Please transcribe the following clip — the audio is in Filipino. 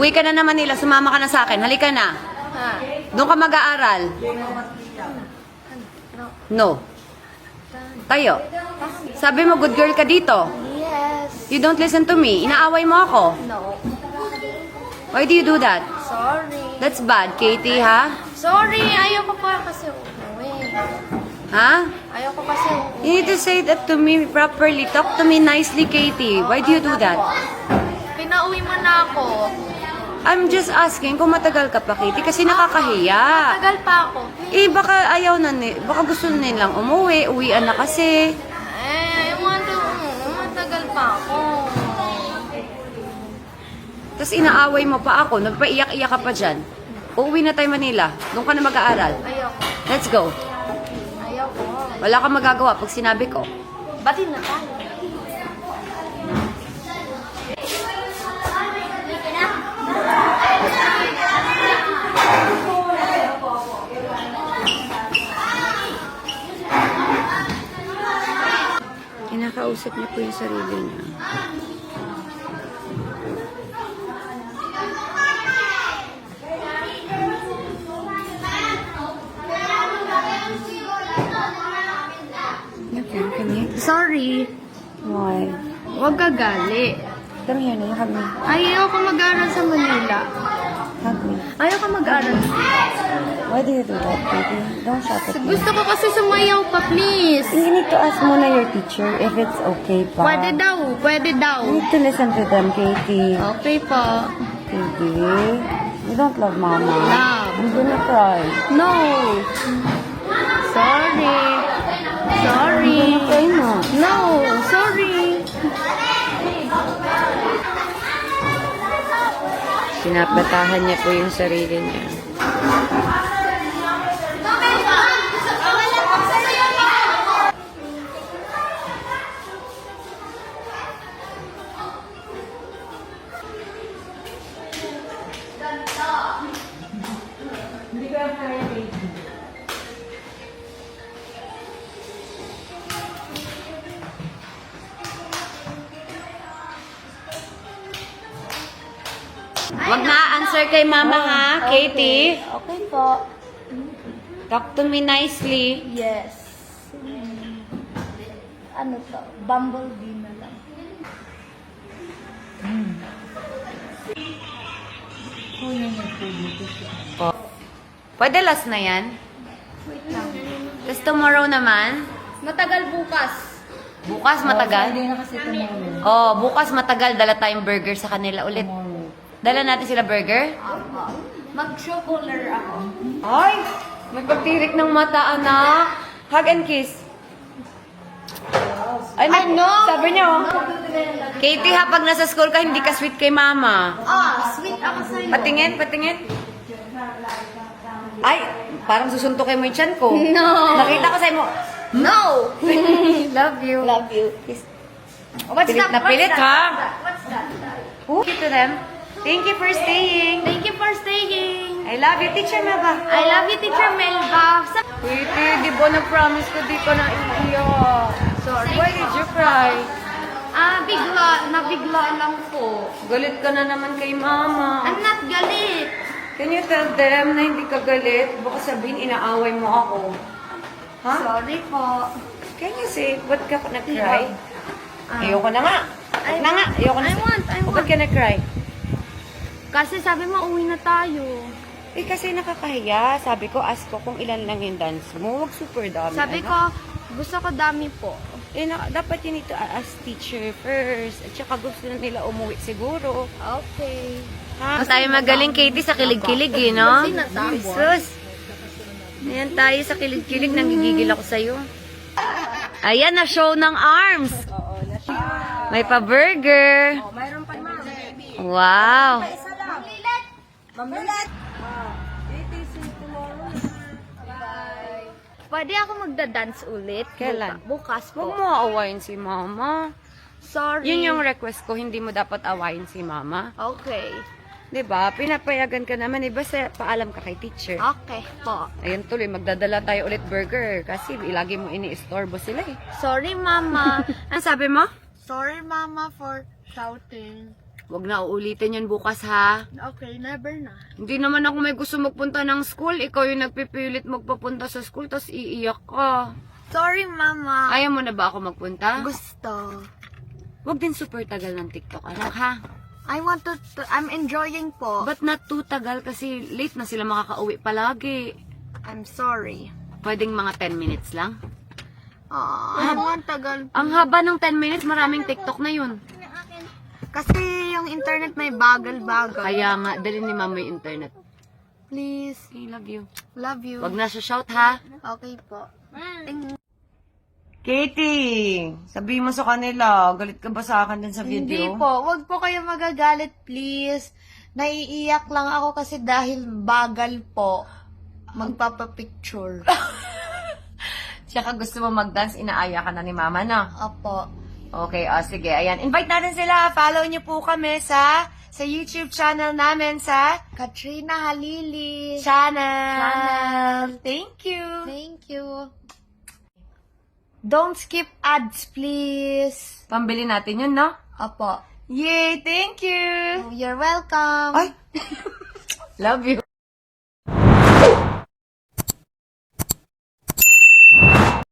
Uwi ka na naman nila, sumama ka na sa akin. Halika na. Doon ka mag-aaral. No. Tayo. Sabi mo, good girl ka dito. Yes. You don't listen to me. Inaaway mo ako. No. Why do you do that? Sorry. That's bad, Katie, ha? Sorry, ayoko pa kasi umuwi. Ha? Ayoko kasi umuwi. You need to say that to me properly. Talk to me nicely, Katie. Why do you do that? Pinauwi mo na ako. I'm just asking kung matagal ka pa, Katie, kasi nakakahiya. Tagal pa ako. Eh, baka ayaw na baka gusto na nilang umuwi, uwian na kasi. I want to, matagal pa ako. Tapos inaaway mo pa ako, nagpaiyak-iyak ka pa dyan. Uuwi na tayo Manila. Doon ka na mag-aaral. Ayoko. Let's go. Ayoko. Wala kang magagawa pag sinabi ko. Batin na tayo. Kinakausap niya po yung sarili niya. Sorry. Why? Huwag ka gali. Come here na, hug me. Ayoko mag-aral sa Manila. Hug me. Ayoko mag-aral. Why do you do that, Katie? Don't shout at me. Gusto ko kasi sumayaw pa, please. You need to ask muna your teacher if it's okay pa. Pwede daw, pwede daw. You need to listen to them, Katie. Okay po. Katie, you don't love Mama. Love. I'm gonna cry. No. Sorry. Sorry. I'm gonna cry na. No, sorry. Pinapatahan niya po yung sarili niya. Wag na answer kay Mama ha, Katie. Okay po. Talk to me nicely. Yes. Ano to? Bumblebee na lang. Pwede last na yan? Wait lang. Tapos tomorrow naman? Matagal bukas. Bukas matagal? Friday na kasi tomorrow. Oh, bukas matagal. Dala tayong burger sa kanila ulit. Tomorrow. Dala natin sila burger? Mag-chocolate ako. Ay! May pagtirik ng mata, anak. Hug and kiss. Ay, no! Sabi niyo, Katie ha, pag nasa school ka, hindi ka sweet kay Mama. Sweet ako sa'yo. Patingin, patingin. Ay, parang susuntukin mo yung tiyan ko. No. Nakita ko sa'yo mo. No! Love you. Love you. Kiss. What's Pilit that? na pilit, What's ha? that? What's that? Thank you to them. Thank you for staying. Thank you for staying. I love you, Teacher Melba. I love you, Teacher Melba. Katie, di ba na-promise ko di ka na iiyak? Sorry. Why did you cry? Nabigla lang po. Galit ka na naman kay Mama. I'm not galit. Can you tell them na hindi ka galit? Baka sabihin inaaway mo ako. Ha? Sorry po. Can you say, ba't ka na-cry? Ayoko na nga. Wag na nga. Ayoko na. I want. Ba't ka na-cry? Kasi sabi mo, uwi na tayo. Eh kasi nakakahiya. Sabi ko, ask ko kung ilan lang yung dance mo. Huwag super dami. Sabi ko, gusto ko dami po. Eh, dapat you need to ask teacher first. At saka gusto na nila umuwi siguro. Okay. Ha? Tayo magaling, Katie, sa kilig-kilig, eh, no? Sinatapos. Jesus. Ayan tayo sa kilig-kilig. Nanggigigil ako sa'yo. Ayan, na show ng arms. May pa-burger. Mayroon pa ma'am. Wow. Isa lang. Mamilat. Katie, see you tomorrow. Pwede ako magda-dance ulit? Kailan? Bukas Huwag po. mo awayin si Mama. Sorry. Yun yung request ko. Hindi mo dapat awayin si Mama. Okay. 'Di ba? Pinapayagan ka naman. Basta paalam ka kay teacher. Okay po. Ayun tuloy, magdadala tayo ulit burger. Kasi lagi mo ini-istorbo sila eh. Sorry, Mama. Ano sabi mo? Sorry, Mama, for shouting. Huwag na uulitin yun bukas, ha? Okay, never na. Hindi naman ako may gusto magpunta ng school. Ikaw yung nagpipilit magpapunta sa school, tapos iiyak ka. Sorry, Mama. Ayaw mo na ba ako magpunta? Gusto. Huwag din super tagal ng TikTok, anak, ha? I'm enjoying po. But not too tagal kasi late na sila makakauwi palagi. I'm sorry. Pwedeng mga 10 minutes lang. Ang tagal. Ang haba ng 10 minutes, maraming TikTok na yun. Kasi yung internet may bagal-bagal. Kaya nga, dali ni mama yung internet. Please. I love you. Love you. Wag na siya shout, ha? Okay po. Katie, sabihin mo sa kanila, galit ka ba sa akin din sa Hindi video? po. Wag po kayo magagalit, please. Naiiyak lang ako kasi dahil bagal po. Magpapapicture. Tsaka gusto mo mag-dance, inaaya ka na ni mama, na? Opo. Okay, sige. Ayan, invite natin sila. Follow niyo po kami sa YouTube channel namin sa Katrina Halili. channel. Thank you. Thank you. Don't skip ads, please. Pambili natin yun, no? Opo. Yay, thank you. You're welcome. Ay! Love you.